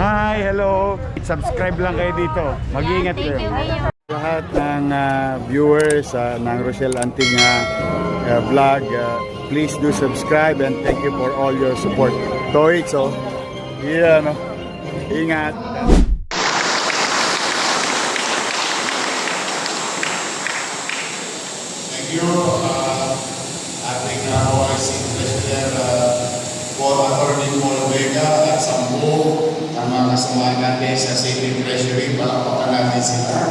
Hi, hello. Subscribe lang kayo dito. Mag-iingat kayo. Lahat ng viewers ng Rochelle Anting vlog, please do subscribe and thank you for all your support. Toy, so, yeah, no? Ingat. Thank you, ating OIC President for Attorney Paul Vega at Sambo, ang mga kasamahan natin sa City Treasury, palakpakan natin sila.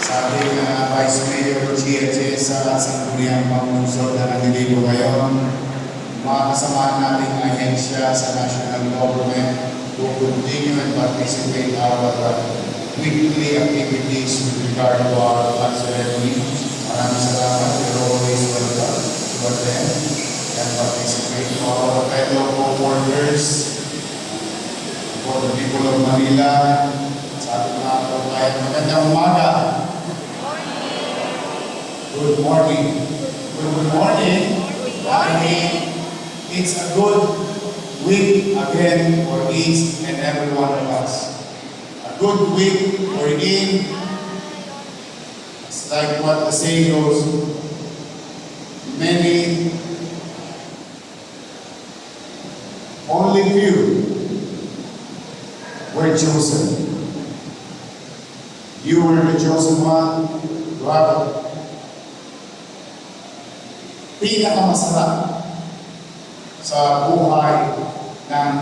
Sa ating Vice Mayor GHS at Sangguniang Pangungsod na nandito ngayon, mga kasamahan nating ahensya sa national government to continue and participate our weekly activities with regard to our tax revenue. Maraming salamat. You're always welcome to attend and participate. To our fellow co-workers, for the people of Manila, sa ating mga kababayan, magandang umaga. Good morning. Good morning. It's a good week again for each and every one of us. A good week wherein, it's like what the saying goes, only few were chosen. You were the chosen one to have a pinakamasarap sa buhay ng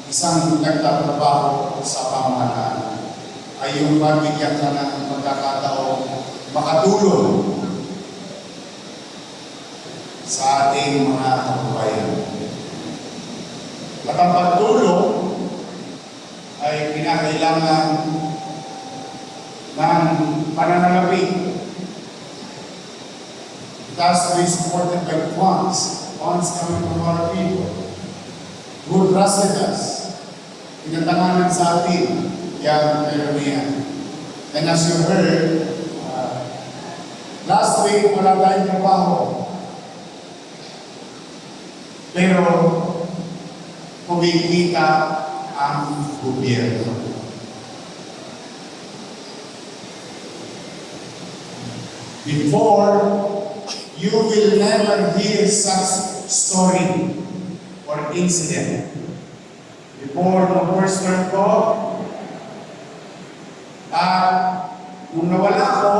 isang nagtatrabaho sa pamahalaan ay yung mabigyan ka ng pagkakataong makatulong sa ating mga kababayan. At ang pagtulong ay kinakailangan ng pananalapi. It has to be supported by funds coming from our people who trusted us. Tinatanganan sa atin yung karamihan. And as you heard, last week wala tayong trabaho. Pero kumikita ang gobyerno. Before, you will never hear such story or incident. Before the first term ko, nung nawala ko,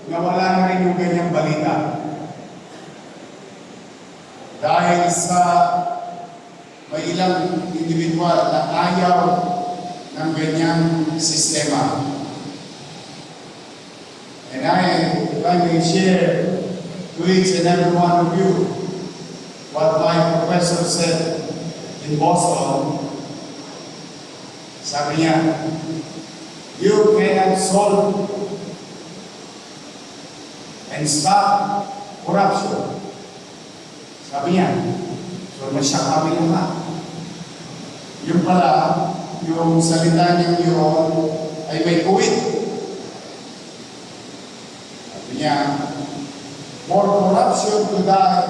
nawala na rin yung ganyang balita. Dahil sa may ilang individual na ayaw ng ganyang sistema. And if I may share to each and every one of you what my professor said in Boston. Sabi niya, you cannot solve and stop corruption. Sabi niya, so nasya kami naman. Yung pala, yung salita niya yun ay may kuwit. Sabi niya, for corruption to die,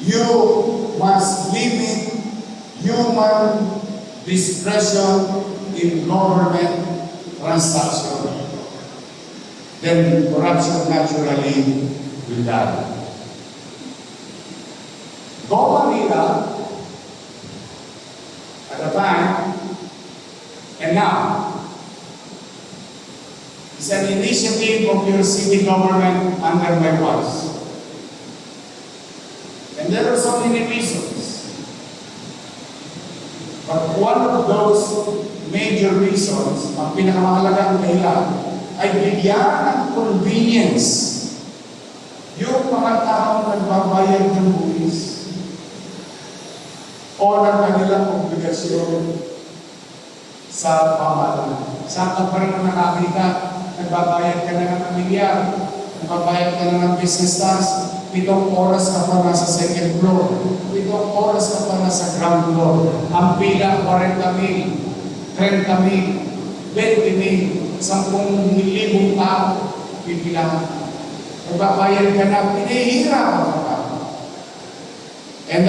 you must limit human discretion in government transaction. Then corruption naturally will die. Go Manila at the time and now is an initiative of your city government under my watch. And there are so many reasons. But one of those major reasons, ang pinakamahalagang dahilan, ay bigyan ng convenience yung mga taong nagbabayad ng buwis o ng kanilang obligasyon sa pamahalaan. Saan ka pa rin nakakita? Nagbabayad ka na ng pamilyar, nagbabayad ka na ng business tax, 7 oras ka pa nasa second floor, 7 oras ka pa nasa ground floor. Ang pila, 40,000, 30,000, 20,000, 10,000 tao, pipilahan. Nagbabayad ka na, pinihirap ka pa. And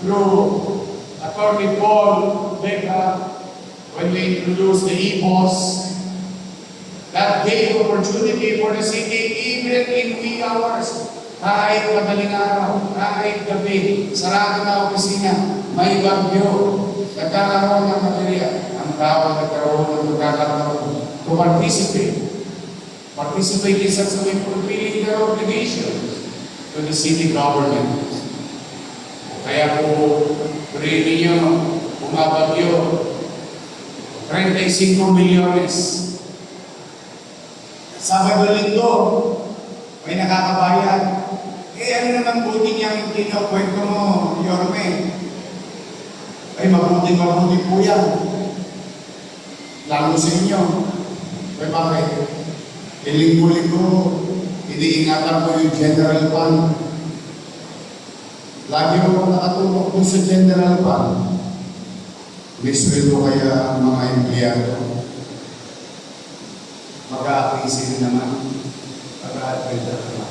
through Attorney Paul Becca, when we introduced the e-boss, that gave opportunity for the city even in wee hours. Kahit madaling araw, kahit gabi, sarado na opisina, may bagyo, nagkakaroon ng materya, ang tao nagkaroon ng pagkakaroon to participate. Participate in such a way fulfilling their obligations to the city government. Kaya po, tuloy ninyo, bumabagyo, 35 milyones. Sabado Linggo, may nakakabayan. Ano naman buti niyang kinakwento mo, Yorme? Ay, mabuti po yan. Lalo sa inyo. Ay, bakit? Linggo-linggo, iniingatan ko yung general fund. Lagi mo nakatulog po sa general fund. Miswel mo kaya ang mga empleyado. Mag-a-appreciate naman. Mag-a-appreciate naman.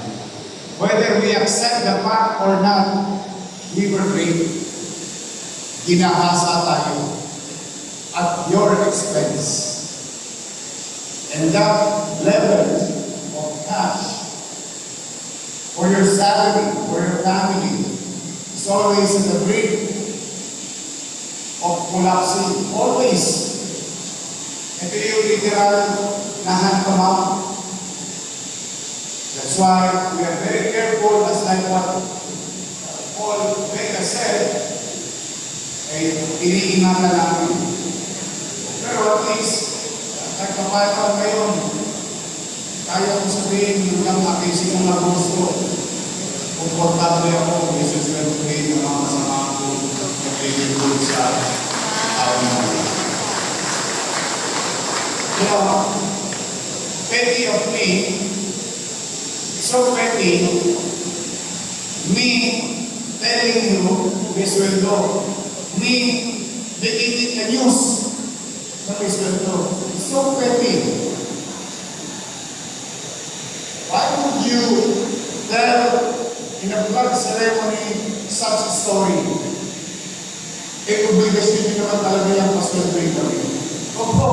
Whether we accept the fact or not, we were great. Ginahasa tayo at your expense. And that level of cash for your salary, for your family, is always in the brink of collapsing. Always. Ito yung literal na hand-to-mouth. That's why we are very careful, as like what Paul Becca said, ay iniingatan namin. Pero at least, nagpapataw ngayon, kaya kong sabihin yung lang akisi kong nagusto. Komportable ako, Jesus will pray ng mga masama ko naglilingkod sa tao namin. Kaya, petty of me, so petty, me telling you, Miss Weldo, me beginning the news na Miss Weldo, so petty. Why would you tell in a blood ceremony such a story? Obligasyon nyo naman talaga yung Pastor kami. Opo.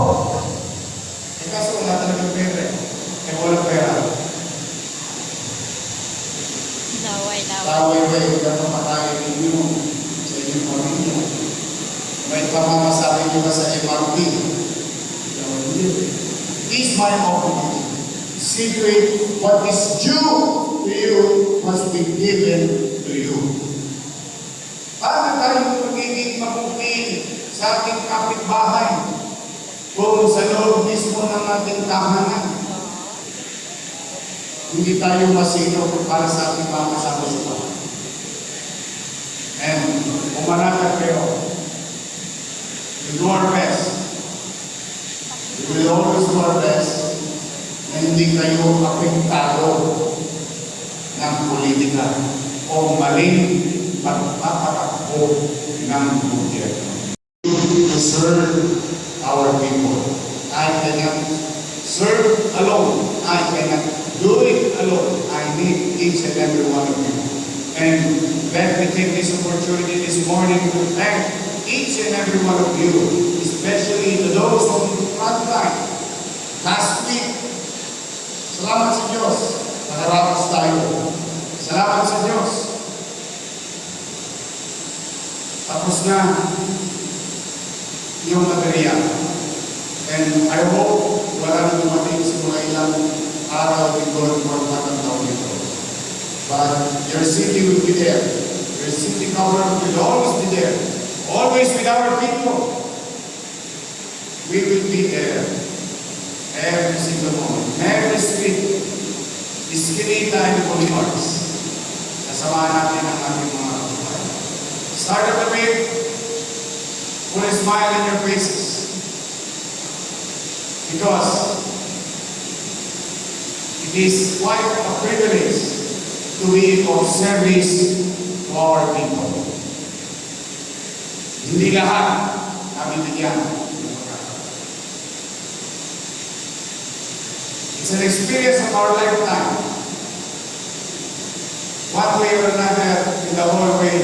Kaso wala talagang pera. Walang pera. Laway-way, gano'n patayin ninyo sa inyong pamilya. May pamamasabi nyo ba sa MRT? It is my obligation. Secret, what is due to you must be given to you. Paano tayo magiging mabuti sa ating kapitbahay kung sa loob mismo ng ating tahanan hindi tayo masino para sa ating mga kasama sa bahay? And umanatag kayo. We do our best. We will always do our best na hindi kayo apektado ng politika o maling pagpapatakbo ng gobyerno. To serve our people. I cannot serve alone. I cannot do it alone. I need each and every one of you. And let me take this opportunity this morning to thank each and every one of you, especially to those on the front line. Last week, salamat sa Diyos, nakaraos tayo. Salamat sa Diyos. Tapos na yung material. And I hope wala na dumating sa mga ilang araw din doon for matang nito. But your city will be there. Your city government will always be there. Always with our people. We will be there every single moment. Every street, Iskinita and Bolivars. Kasama natin ang ating mga kababayan. Start of the week, put a smile on your faces. Because it is quite a privilege to be of service to our people. Hindi lahat kami bigyan. It's an experience of our lifetime. One way or another in the hallway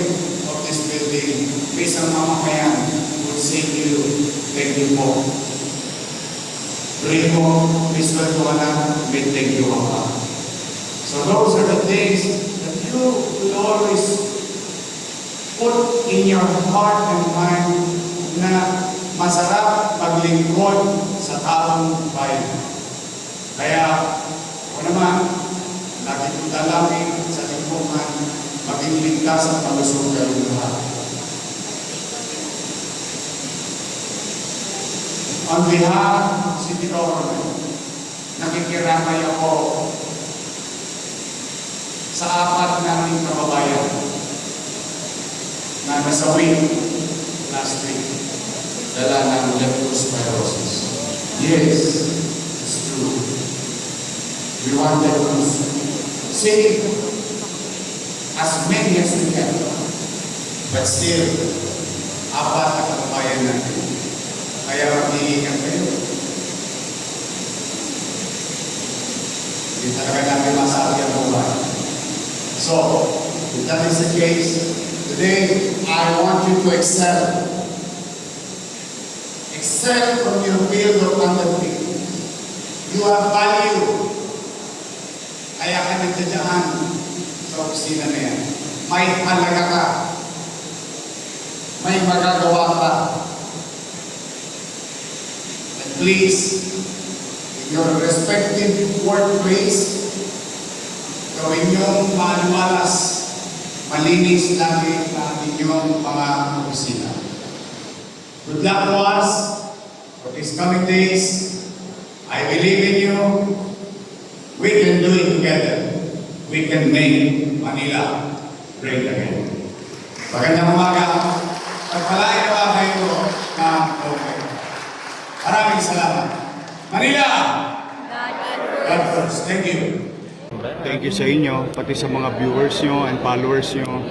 of this building. today, isang mamamayan would say to you, thank you po. Pray mo, Mr. Tuanan, may thank you ka. So those are the things that you will always put in your heart and mind na masarap maglingkod sa taong bayan. Kaya, ako naman, lagi kong dalangin sa lingkungan, maging ligtas at malusog kayong lahat. On behalf of City Government, nakikiramay ako sa apat naming kababayan na nasawi last week, dala ng leptospirosis. Yes, it's true. We wanted to save as many as we can, but still, apat na kababayan natin. Kaya mag-iingat kayo. Hindi talaga namin masabi ang buhay. So, if that is the case, today, I want you to excel. Excel from your field of undertaking. You have value. Kaya ka nagdadyaan sa opisina na yan. May halaga ka. May magagawa ka. And please, in your respective workplace, gawin niyong malumalas, malinis lagi ang inyong mga opisina. Good luck to us for these coming days. I believe in you. We can do it together. We can make Manila great again. Magandang umaga. Pagpalain na ba kayo na okay? Maraming salamat. Manila! God first. Thank you. Thank you sa inyo, pati sa mga viewers nyo and followers nyo.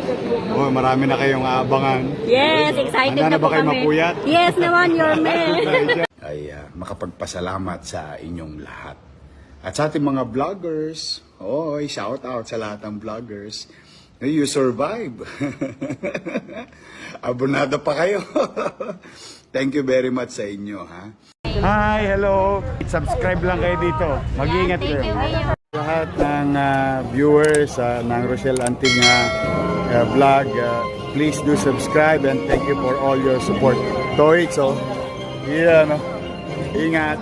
Oh, marami na kayong aabangan. Yes, excited Handa na po ba kayo kami. mapuyat? Yes naman, your man. Ay makapagpasalamat sa inyong lahat. At sa ating mga vloggers, shout out sa lahat ng vloggers. You survive. Abonado pa kayo. Thank you very much sa inyo, ha? Hi, hello. Subscribe lang kayo dito. Mag-iingat kayo. Lahat ng viewers ng Rochelle Anting vlog, please do subscribe and thank you for all your support. Toy, so, yeah, no? Ingat.